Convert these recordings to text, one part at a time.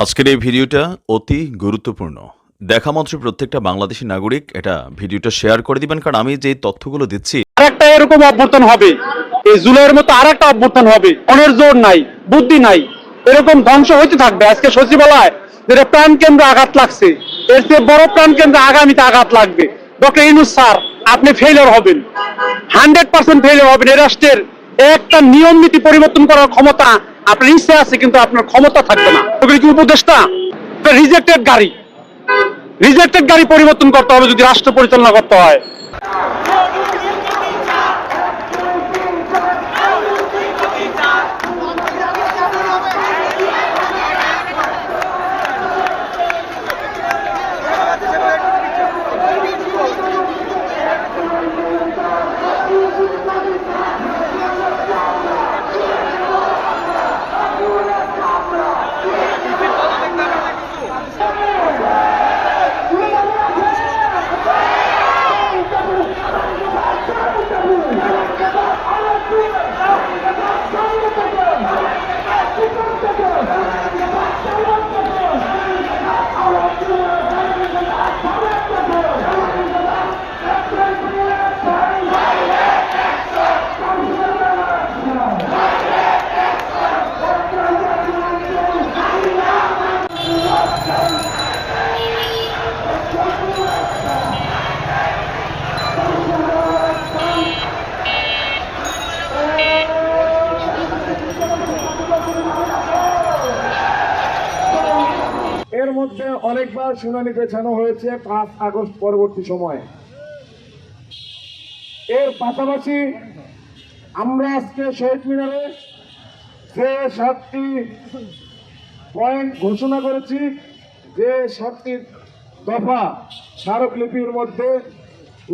আজকের এই ভিডিওটা অতি গুরুত্বপূর্ণ। দেখা মাত্র প্রত্যেকটা বাংলাদেশী নাগরিক এটা ভিডিওটা শেয়ার করে দিবেন, কারণ আমি যে তথ্যগুলো দিচ্ছি আরেকটা এরকম অভ্যর্থন হবে, এই জুলাইয়ের মতো আরেকটা অভ্যর্থন হবে। মনের জোর নাই, বুদ্ধি নাই, এরকম ধ্বংস হইতে থাকবে। আজকে সচিবালয় যেটা প্রাণ কেন্দ্রে আঘাত লাগছে, এর চেয়ে বড় প্রাণ কেন্দ্রে আগামীতে আঘাত লাগবে। ডক্টর ইউনূস স্যার, আপনি ফেলিওর হবেন, 100% ফেলিওর হবেন। এই রাষ্ট্রের একটা নিয়ম নীতি পরিবর্তন করার ক্ষমতা আপনার ইচ্ছে আছে, কিন্তু আপনার ক্ষমতা থাকবে না। ওগুলি কি উপদেষ্টা? রিজেক্টেড গাড়ি, রিজেক্টেড গাড়ি পরিবর্তন করতে হবে যদি রাষ্ট্র পরিচালনা করতে হয়। এর মধ্যে অনেকবার শুনানি পেছানো হয়েছে 5 আগস্ট পরবর্তী সময়ে। এর পাশাপাশি আমরা আজকে শহীদ মিনারে যে 7টি পয়েন্ট ঘোষণা করেছি, যে 7টি দফা স্মারকলিপির মধ্যে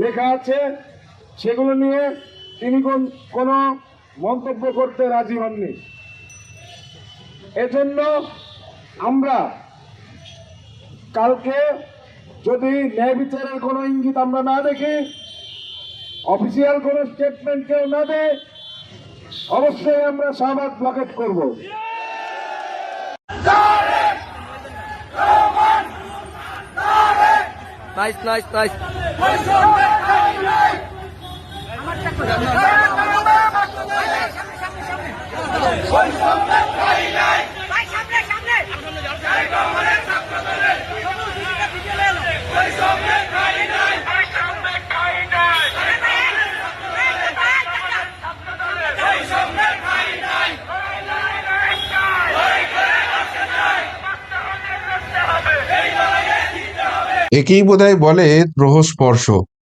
লেখা আছে, সেগুলো নিয়ে তিনি কোনো মন্তব্য করতে রাজি হননি। এজন্য আমরা কালকে যদি ন্যায় বিচারের কোনো ইঙ্গিত আমরা না দেখি, অফিসিয়াল কোনো স্টেটমেন্ট কেউ না দেয়, অবশ্যই আমরা শাহবাগ ব্লকেট করব। Nice nice nice. একেই বোধহয় বলে গ্রহস্পর্শ।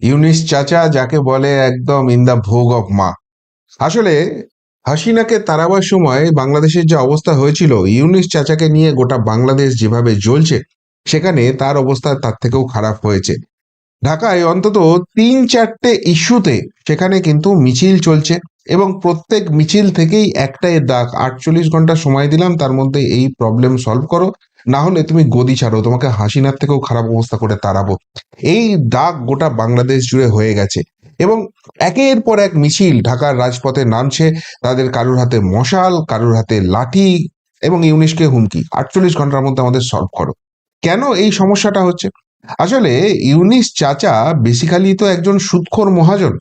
ইউনিস চাচা, যাকে বলে একদম ইন দা ভোগ অফ মা। আসলে হাসিনাকে তাড়াবার সময় বাংলাদেশের যে অবস্থা হয়েছিল, ইউনিস চাচাকে নিয়ে গোটা বাংলাদেশ যেভাবে জ্বলছে, সেখানে তার অবস্থা তার থেকেও খারাপ হয়েছে। ঢাকায় অন্তত 3-4টে ইস্যুতে সেখানে কিন্তু মিছিল চলছে, এবং প্রত্যেক মিছিল থেকেই একটাই ডাক, 48 ঘন্টা সময় দিলাম, তার মধ্যে এই প্রবলেম সলভ করো, না হলে তুমি গদি ছাড়ো, তোমাকে হাসিনার থেকেও খারাপ অবস্থা করে তাড়াবো। এই ডাক গোটা বাংলাদেশ জুড়ে হয়ে গেছে, এবং একের পর এক মিছিল ঢাকার রাজপথে নামছে। তাদের কারুর হাতে মশাল, কারুর হাতে লাঠি, এবং ইউনিসকে হুমকি, 48 ঘন্টার মধ্যে আমাদের সলভ করো। কেন এই সমস্যাটা হচ্ছে? আসলে ইউনিস চাচা বেসিক্যালি তো একজন সুদখোর মহাজন।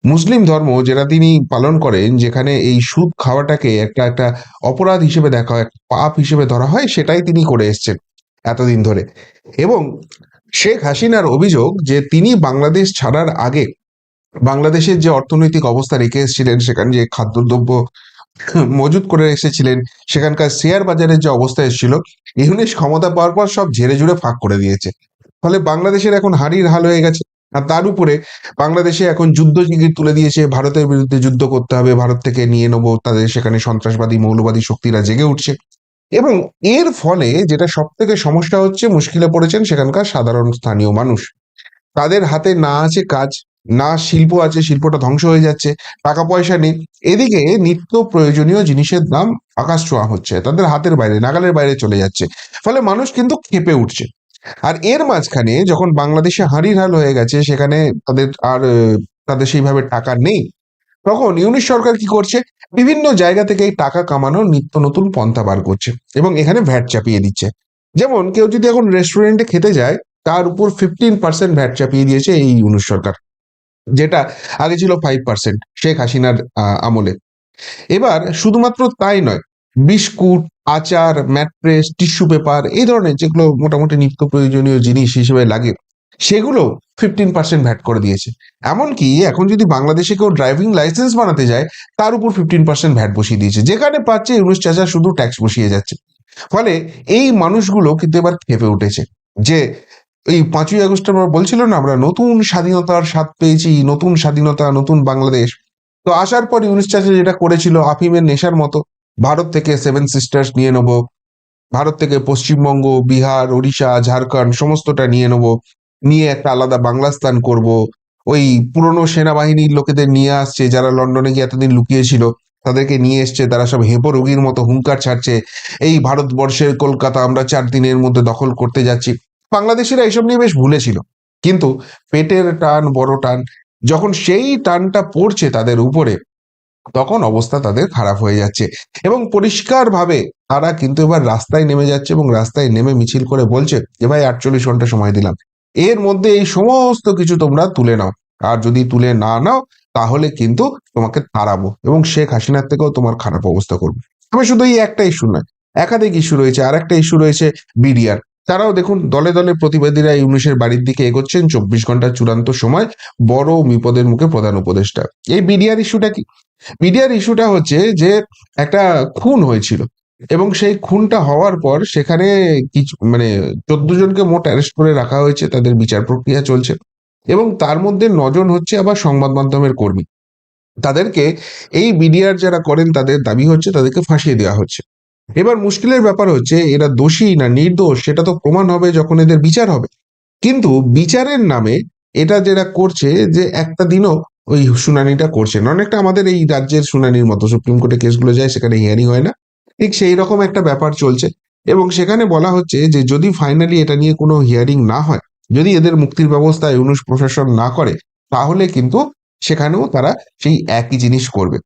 মুসলিম ধর্ম যেটা তিনি পালন করেন, যেখানে এই সুদ খাওয়াটাকে একটা একটা অপরাধ হিসেবে দেখা হয়, পাপ হিসেবে ধরা হয়, সেটাই তিনি করে এসছেন এতদিন ধরে। এবং শেখ হাসিনার অভিযোগ যে তিনি বাংলাদেশ ছাড়ার আগে বাংলাদেশের যে অর্থনৈতিক অবস্থা রেখে এসেছিলেন, সেখানে যে খাদ্যদ্রব্য মজুত করে এসেছিলেন, সেখানকার শেয়ার বাজারের যে অবস্থা এসেছিল, ইউনিস ক্ষমতা পাওয়ার পর সব ঝেড়ে ঝুড়ে ফাঁক করে দিয়েছে। ফলে বাংলাদেশের এখন হাঁড়ির হাল হয়ে গেছে। আর তার উপরে বাংলাদেশে এখন যুদ্ধ জিগির তুলে দিয়েছে, ভারতের বিরুদ্ধে যুদ্ধ করতে হবে, ভারত থেকে নিয়ে নেবো, তাদের সেখানে সন্ত্রাসবাদী মৌলবাদী শক্তিরা জেগে উঠছে। এবং এর ফলে যেটা সব থেকে সমস্যা হচ্ছে, মুশকিলে পড়েছেন সেখানকার সাধারণ স্থানীয় মানুষ। তাদের হাতে না আছে কাজ, না শিল্প আছে, শিল্পটা ধ্বংস হয়ে যাচ্ছে, টাকা পয়সা নেই। এদিকে নিত্য প্রয়োজনীয় জিনিসের দাম আকাশ ছোঁয়া হচ্ছে, তাদের হাতের বাইরে, নাগালের বাইরে চলে যাচ্ছে। ফলে মানুষ কিন্তু ক্ষেপে উঠছে। আর এর মাঝখানে যখন বাংলাদেশে হাঁড়ির হাল হয়ে গেছে, সেখানে তাদের সেইভাবে টাকা নেই, তখন ইউনিশ সরকার কি করছে, বিভিন্ন জায়গা থেকে এই টাকা কামানোর নিত্য নতুন পন্থা বার করছে, এবং এখানে ভ্যাট চাপিয়ে দিচ্ছে। যেমন কেউ যদি এখন রেস্টুরেন্টে খেতে যায়, তার উপর 15% ভ্যাট চাপিয়ে দিয়েছে এই ইউনূস সরকার, যেটা আগে ছিল 5% শেখ হাসিনার আমলে। এবার শুধুমাত্র তাই নয়, বিস্কুট, আচার, ম্যাট্রেস, টিস্যু পেপার, এই ধরনের যেগুলো মোটামুটি নিত্য প্রয়োজনীয় জিনিস হিসেবে লাগে, সেগুলো 15% ভ্যাট করে দিয়েছে। এমনকি এখন যদি বাংলাদেশে কেউ ড্রাইভিং লাইসেন্স বানাতে যায়, তার উপর 15% ভ্যাট বসিয়ে দিয়েছে। যেখানে পাচ্ছে ইউনূস চাচা শুধু ট্যাক্স বসিয়ে যাচ্ছে। ফলে এই মানুষগুলো কিন্তু এবার ক্ষেপে উঠেছে যে এই 5ই আগস্ট আমরা বলছিল না, আমরা নতুন স্বাধীনতার স্বাদ পেয়েছি, নতুন স্বাধীনতা, নতুন বাংলাদেশ। তো আসার পর ইউনূস চাচা যেটা করেছিল আফিমের নেশার মতো, ভারত থেকে 7 সিস্টার্স নিয়ে নেবো, ভারত থেকে পশ্চিমবঙ্গ, বিহার, ওড়িশা, ঝাড়খণ্ড সমস্তটা নিয়ে নেবো, নিয়ে একটা আলাদা বাংলাস্তান করব। ওই পুরনো সেনাবাহিনীর লোকেদের নিয়ে আসছে যারা লন্ডনে গিয়ে এতদিন লুকিয়েছিল, তাদেরকে নিয়ে এসছে, তারা সব হেঁপো রোগীর মতো হুঙ্কার ছাড়ছে, এই ভারতবর্ষের কলকাতা আমরা 4 দিনের মধ্যে দখল করতে যাচ্ছি। বাংলাদেশিরা এইসব নিয়ে বেশ ভুলেছিল, কিন্তু পেটের টান বড় টান, যখন সেই টানটা পড়ছে তাদের উপরে, তখন অবস্থা তাদের খারাপ হয়ে যাচ্ছে। এবং পরিষ্কারভাবে তারা কিন্তু এবার রাস্তায় নেমে যাচ্ছে এবং রাস্তায় নেমে মিছিল করে বলছে যে ভাই 48 ঘন্টা সময় দিলাম, এর মধ্যে এই সমস্ত কিছু তোমরা তুলে নাও, আর যদি তুলে না নাও তাহলে কিন্তু তোমাকে তাড়াবো এবং শেখ হাসিনার থেকেও তোমার খারাপ অবস্থা করবো। তবে শুধু এই একটা ইস্যু নয়, একাধিক ইস্যু রয়েছে। আর একটা ইস্যু রয়েছে বিডিআর। তারাও দেখুন দলে দলে প্রতিবাদীরা ইউনূসের বাড়ির দিকে এগোচ্ছেন। 24 ঘন্টার চূড়ান্ত সময়, বড় বিপদের মুখে প্রধান উপদেষ্টা। এই বিডিআর ইস্যুটা কি? বিডিআর ইস্যুটা হচ্ছে যে একটা খুন হয়েছিল এবং সেই খুনটা হওয়ার পর সেখানে কিছু 14 জনকে মোট অ্যারেস্ট করে রাখা হয়েছে, তাদের বিচার প্রক্রিয়া চলছে এবং তার মধ্যে 9 জন হচ্ছে আবার সংবাদ মাধ্যমের কর্মী। তাদেরকে এই বিডিআর যারা করেন তাদের দাবি হচ্ছে তাদেরকে ফাঁসিয়ে দেওয়া হচ্ছে। এবার মুশকিলের ব্যাপার হচ্ছে এরা দোষী না নির্দোষ সেটা তো প্রমাণ হবে যখন এদের বিচার হবে। কিন্তু বিচারের নামে এটা যেটা করছে যে একটা দিনও ওই শুনানিটা করছে না। অনেকটা আমাদের এই রাজ্যের শুনানির মতো, সুপ্রিম কোর্টে কেসগুলো যায় সেখানে হিয়ারিং হয় না, ঠিক সেই রকম একটা ব্যাপার চলছে। এবং সেখানে বলা হচ্ছে যে যদি ফাইনালি এটা নিয়ে কোনো হিয়ারিং না হয়, যদি এদের মুক্তির ব্যবস্থা ইউনূস প্রশাসন না করে, তাহলে কিন্তু সেখানেও তারা সেই একই জিনিস করবে।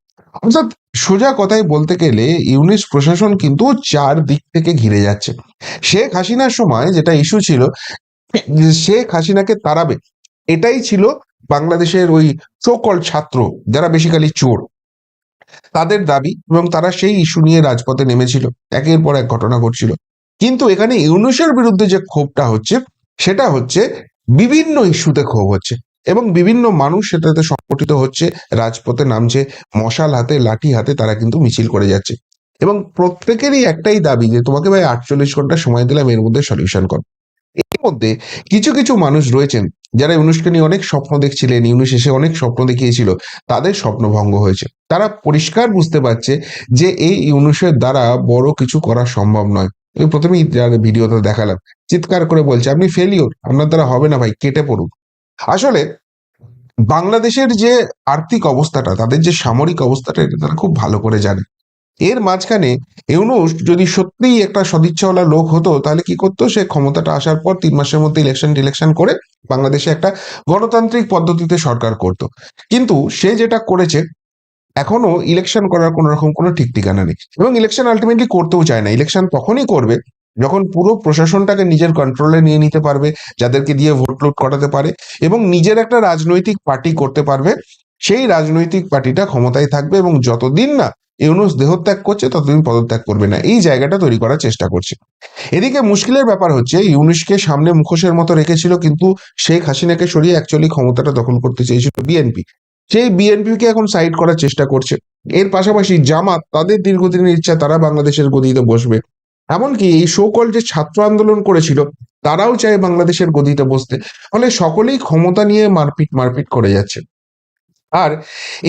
অর্থাৎ সোজা কথায় বলতে গেলে ইউনূস প্রশাসন কিন্তু 4 দিক থেকে ঘিরে যাচ্ছে। শেখ হাসিনার সময় যেটা ইস্যু ছিল যে শেখ হাসিনাকে তাড়াবে, এটাই ছিল বাংলাদেশের ওই সোকল ছাত্র যারা বেসিক্যালি চোর, তাদের দাবি, এবং তারা সেই ইস্যু নিয়ে রাজপথে নেমেছিল, একের পর এক ঘটনা ঘটছিল। কিন্তু এখানে ইউনূসের বিরুদ্ধে যে ক্ষোভটা হচ্ছে সেটা হচ্ছে বিভিন্ন ইস্যুতে ক্ষোভ হচ্ছে এবং বিভিন্ন মানুষ সেটাতে সংগঠিত হচ্ছে, রাজপথে নামছে, মশাল হাতে লাঠি হাতে তারা কিন্তু মিছিল করে যাচ্ছে। এবং প্রত্যেকেরই একটাই দাবি যে তোমাকে ভাই 48 ঘন্টা সময় দিলাম, এর মধ্যে সলিউশন কর। এর মধ্যে কিছু কিছু মানুষ রয়েছেন যারা ইউনূসকে নিয়ে অনেক স্বপ্ন দেখছিলেন, ইউনূস এসে অনেক স্বপ্ন দেখিয়েছিল, তাদের স্বপ্ন ভঙ্গ হয়েছে। তারা পরিষ্কার বুঝতে পারছে যে এই ইউনূসের দ্বারা বড় কিছু করা সম্ভব নয়। আমি প্রথমেই যার ভিডিওটা দেখালাম, চিৎকার করে বলছে আপনি ফেলিওর, আপনার দ্বারা হবে না ভাই, কেটে পড়ুন। আসলে বাংলাদেশের যে আর্থিক অবস্থাটা, তাদের যে সামরিক অবস্থাটা, এটা তারা খুব ভালো করে জানে। এর মাঝখানে ইউনূস যদি সত্যিই একটা সদিচ্ছাওয়ালা লোক হতো, তাহলে কি করতো, সে ক্ষমতাটা আসার পর 3 মাসের মধ্যে ইলেকশন করে বাংলাদেশে একটা গণতান্ত্রিক পদ্ধতিতে সরকার করত। কিন্তু সে যেটা করেছে, এখনো ইলেকশন করার কোন রকম কোনো ঠিক ঠিকানা নেই এবং ইলেকশন আলটিমেটলি করতেও চায় না। ইলেকশন তখনই করবে যখন পুরো প্রশাসনটাকে নিজের কন্ট্রোলে নিয়ে নিতে পারবে, যাদেরকে দিয়ে ভোট লুট করাতে পারে এবং নিজের একটা রাজনৈতিক পার্টি করতে পারবে। সেই রাজনৈতিক পার্টিটা ক্ষমতায় থাকবে এবং যতদিন না ইউনূস দেহত্যাগ করছে ততদিন পদত্যাগ করবে না, এই জায়গাটা তৈরি করার চেষ্টা করছে। এদিকে মুশকিলের ব্যাপার হচ্ছে ইউনূসকে সামনে মুখোশের মতো রেখেছিল, কিন্তু শেখ হাসিনাকে সরিয়ে অ্যাকচুয়ালি ক্ষমতাটা দখল করতে চেয়েছিল বিএনপি। সেই বিএনপিকে এখন সাইড করার চেষ্টা করছে। এর পাশাপাশি জামাত, তাদের দীর্ঘদিনের ইচ্ছা তারা বাংলাদেশের গদিতে বসবে। এমনকি এই সোকল যে ছাত্র আন্দোলন করেছিল, তারাও চায় বাংলাদেশের গদিতে বসতে। ফলে সকলেই ক্ষমতা নিয়ে মারপিট করে যাচ্ছে। আর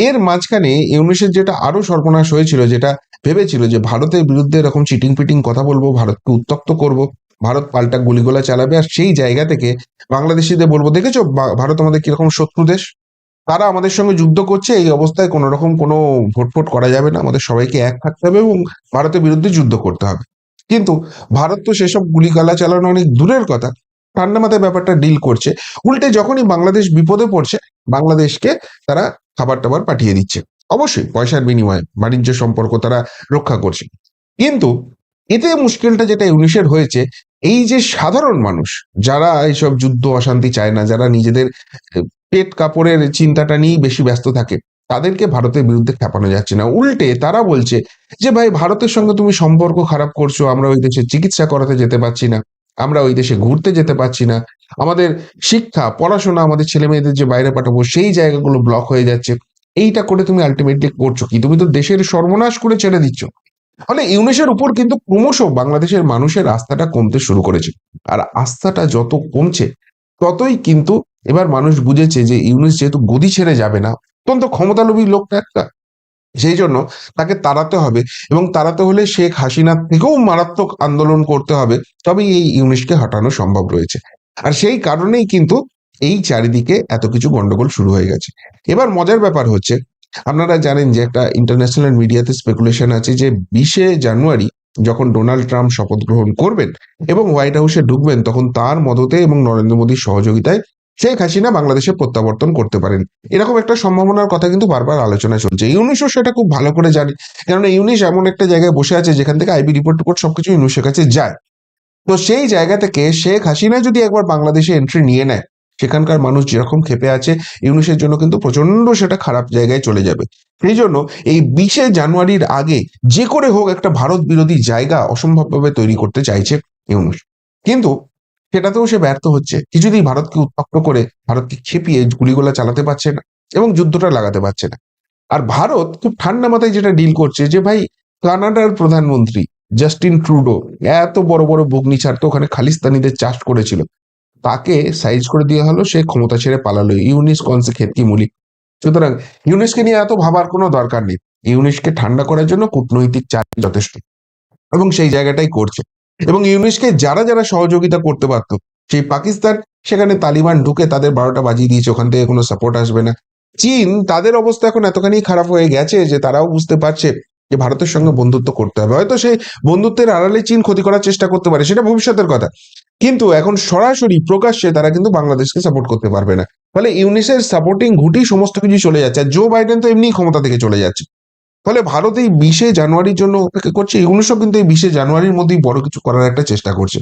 এর মাঝখানে ইউনূসের যেটা আরো সর্বনাশ হয়েছিল, যেটা ভেবেছিল যে ভারতের বিরুদ্ধে এরকম চিটিং পিটিং কথা বলবো, ভারতকে উত্তপ্ত করব, ভারত পাল্টা গুলিগোলা চালাবে, আর সেই জায়গা থেকে বাংলাদেশিদের বলবো দেখেছো ভারত আমাদের কিরকম শত্রু দেশ, তারা আমাদের সঙ্গে যুদ্ধ করছে, এই অবস্থায় কোনো রকম কোনো ভোটফোট করা যাবে না, আমাদের সবাইকে এক থাকতে হবে এবং ভারতের বিরুদ্ধে যুদ্ধ করতে হবে। কিন্তু ভারত তো সেসব গুলিগালা চালানো অনেক দূরের কথা, ঠান্ডা মাথায় ব্যাপারটা ডিল করছে। উল্টে যখনই বাংলাদেশ বিপদে পড়ছে, বাংলাদেশকে তারা খাবার টাবার পাঠিয়ে দিচ্ছে, অবশ্যই পয়সার বিনিময়ে বাণিজ্য সম্পর্ক তারা রক্ষা করছে। কিন্তু এতে মুশকিলটা যেটা ইউনূসের হয়েছে, এই যে সাধারণ মানুষ যারা এইসব যুদ্ধ অশান্তি চায় না, যারা নিজেদের পেট কাপড়ের চিন্তাটা নিয়েই বেশি ব্যস্ত থাকে, তাদেরকে ভারতের বিরুদ্ধে খেপানো যাচ্ছে না। উল্টে তারা বলছে যে ভাই ভারতের সঙ্গে তুমি সম্পর্ক খারাপ করছো, আমরা ওই দেশে চিকিৎসা করাতে যেতে পারছি না, আমরা ওই দেশে ঘুরতে যেতে পারছি না, আমাদের শিক্ষা পড়াশোনা, আমাদের ছেলে মেয়েদের যে বাইরে পাঠাবো সেই জায়গাগুলো ব্লক হয়ে যাচ্ছে। এইটা করে তুমি আলটিমেটলি করছো কি? তুমি তো দেশের সর্বনাশ করে ছেড়ে দিচ্ছ। ফলে ইউনিসের উপর কিন্তু ক্রমশ বাংলাদেশের মানুষের আস্থাটা কমতে শুরু করেছে। আর আস্থাটা যত কমছে ততই কিন্তু এবার মানুষ বুঝেছে যে ইউনিস যেহেতু গদি ছেড়ে যাবে না, অত্যন্ত ক্ষমতালোভী লোকটা একটা, সেই জন্য তাকে তাড়াতে হবে, এবং তাড়াতে হলে শেখ হাসিনার থেকেও মারাত্মক আন্দোলন করতে হবে, তবেই এই ইউনিসকে হটানো সম্ভব রয়েছে। আর সেই কারণেই কিন্তু এই চারিদিকে এত কিছু গন্ডগোল শুরু হয়ে গেছে। এবার মজার ব্যাপার হচ্ছে, আপনারা জানেন যে একটা ইন্টারন্যাশনাল মিডিয়াতে স্পেকুলেশন আছে যে 20শে জানুয়ারি যখন ডোনাল্ড ট্রাম্প শপথ গ্রহণ করবেন এবং হোয়াইট হাউসে ঢুকবেন, তখন তার মদতে এবং নরেন্দ্র মোদীর সহযোগিতায় শেখ হাসিনা বাংলাদেশে প্রত্যাবর্তন করতে পারেন। এরকম একটা সম্ভাবনার কথা কিন্তু বারবার আলোচনা চলছে। ইউনিসও সেটা খুব ভালো করে জানে, কেননা ইউনিস এমন একটা জায়গায় বসে আছে যেখান থেকে আইবি রিপোর্ট সবকিছু ইউনিসের কাছে যায়। তো সেই জায়গা থেকে শেখ হাসিনা যদি একবার বাংলাদেশে এন্ট্রি নিয়ে নেয়, সেখানকার মানুষ যেরকম ক্ষেপে আছে, ইউনিসের জন্য কিন্তু প্রচন্ড সেটা খারাপ জায়গায় চলে যাবে। সেই জন্য এই 20শে জানুয়ারির আগে যে করে হোক একটা ভারত বিরোধী জায়গা অসম্ভবভাবে তৈরি করতে চাইছে ইউনিস, কিন্তু সেটাতেও সে ব্যর্থ হচ্ছে। কিছুতেই ভারতকে উত্তপ্ত করে, ভারতকে খেপিয়ে গুলিগোলা চালাতে পারছে না এবং যুদ্ধটা লাগাতে পারছে না। আর ভারত খুব ঠান্ডা মাথায় যেটা ডিল করছে যে ভাই, কানাডার প্রধানমন্ত্রী জাস্টিন ট্রুডো এত বড় বড় বগ্নি ছাড়তো, ওখানে খালিস্তানিদের চাষ করেছিল, তাকে সাইজ করে দেওয়া হলো, সে ক্ষমতা ছেড়ে পালালো। ইউনিস কনসে খেতকি মুলি। সুতরাং ইউনিসকে নিয়ে এত ভাবার কোনো দরকার নেই। ইউনিসকে ঠান্ডা করার জন্য কূটনৈতিক চাপ যথেষ্ট, এবং সেই জায়গাটাই করছে। এবং ইউনিসকে যারা যারা সহযোগিতা করতে পারতো, সেই পাকিস্তান, সেখানে তালিবান ঢুকে তাদের 12টা বাজিয়ে দিয়েছে, ওখান থেকে কোনো সাপোর্ট আসবে না। চীন, তাদের অবস্থা এখন এতখানি খারাপ হয়ে গেছে যে তারাও বুঝতে পারছে যে ভারতের সঙ্গে বন্ধুত্ব করতে হবে। হয়তো সেই বন্ধুত্বের আড়ালে চীন ক্ষতি করার চেষ্টা করতে পারে, সেটা ভবিষ্যতের কথা, কিন্তু এখন সরাসরি প্রকাশ্যে তারা কিন্তু বাংলাদেশকে সাপোর্ট করতে পারবে না। ফলে ইউনিসের সাপোর্টিং ঘুটি সমস্ত কিছু চলে যাচ্ছে। আর জো বাইডেন তো এমনি ক্ষমতা থেকে চলে যাচ্ছে। ফলে ভারত এই 20শে জানুয়ারির জন্য অপেক্ষা করছে। ইউনিসও কিন্তু এই 20শে জানুয়ারির মধ্যেই বড় কিছু করার একটা চেষ্টা করছে,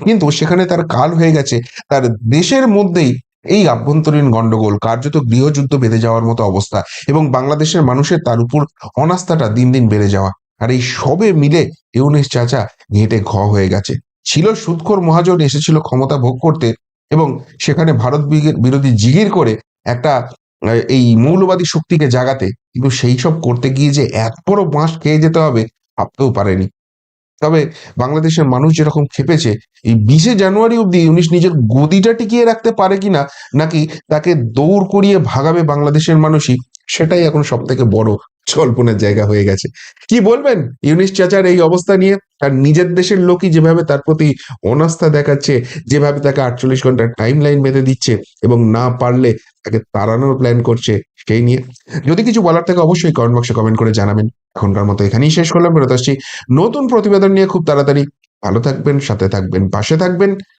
কিন্তু সেখানে তার কাল হয়ে গেছে। তার দেশের মধ্যেই এই আভ্যন্তরীণ গন্ডগোল, কার্যত গৃহযুদ্ধ বেঁধে যাওয়ার মতো অবস্থা, এবং বাংলাদেশের মানুষের তার উপর অনাস্থাটা দিন দিন বেড়ে যাওয়া। আর এই সবে মিলে ইউনিস চাচা ঘেঁটে হয়ে গেছে। ছিল সুদখোর মহাজন, এসেছিল ক্ষমতা ভোগ করতে, এবং সেখানে ভারত বিরোধী জিগির করে একটা এই মৌলবাদী শক্তিকে জাগাতে, কিন্তু সেই সব করতে গিয়ে যে এত বড় বাঁশ খেয়ে যেতে হবে ভাবতেও পারেনি। তবে বাংলাদেশের মানুষ যেরকম খেপেছে, এই 20শে জানুয়ারি অব্দি ইউনিস নিজের গদিটা টিকিয়ে রাখতে পারে কিনা, নাকি তাকে দৌড় করিয়ে ভাগাবে বাংলাদেশের মানুষই, সেটাই এখন সব থেকে বড় জল্পনার জায়গা হয়ে গেছে। কি বলবেন ইউনিস চাচার এই অবস্থা নিয়ে? আর নিজের দেশের লোকই যেভাবে তার প্রতি অনাস্থা দেখাচ্ছে, যেভাবে তাকে 48 ঘন্টার টাইম লাইন বেঁধে দিচ্ছে, এবং না পারলে তাকে তাড়ানোর প্ল্যান করছে, সেই নিয়ে যদি কিছু বলার থাকে অবশ্যই কমেন্ট বক্সে কমেন্ট করে জানাবেন। এখনকার মতো এখানেই শেষ করলাম, ফেরত আসছি নতুন প্রতিবেদন নিয়ে খুব তাড়াতাড়ি। ভালো থাকবেন, সাথে থাকবেন, পাশে থাকবেন।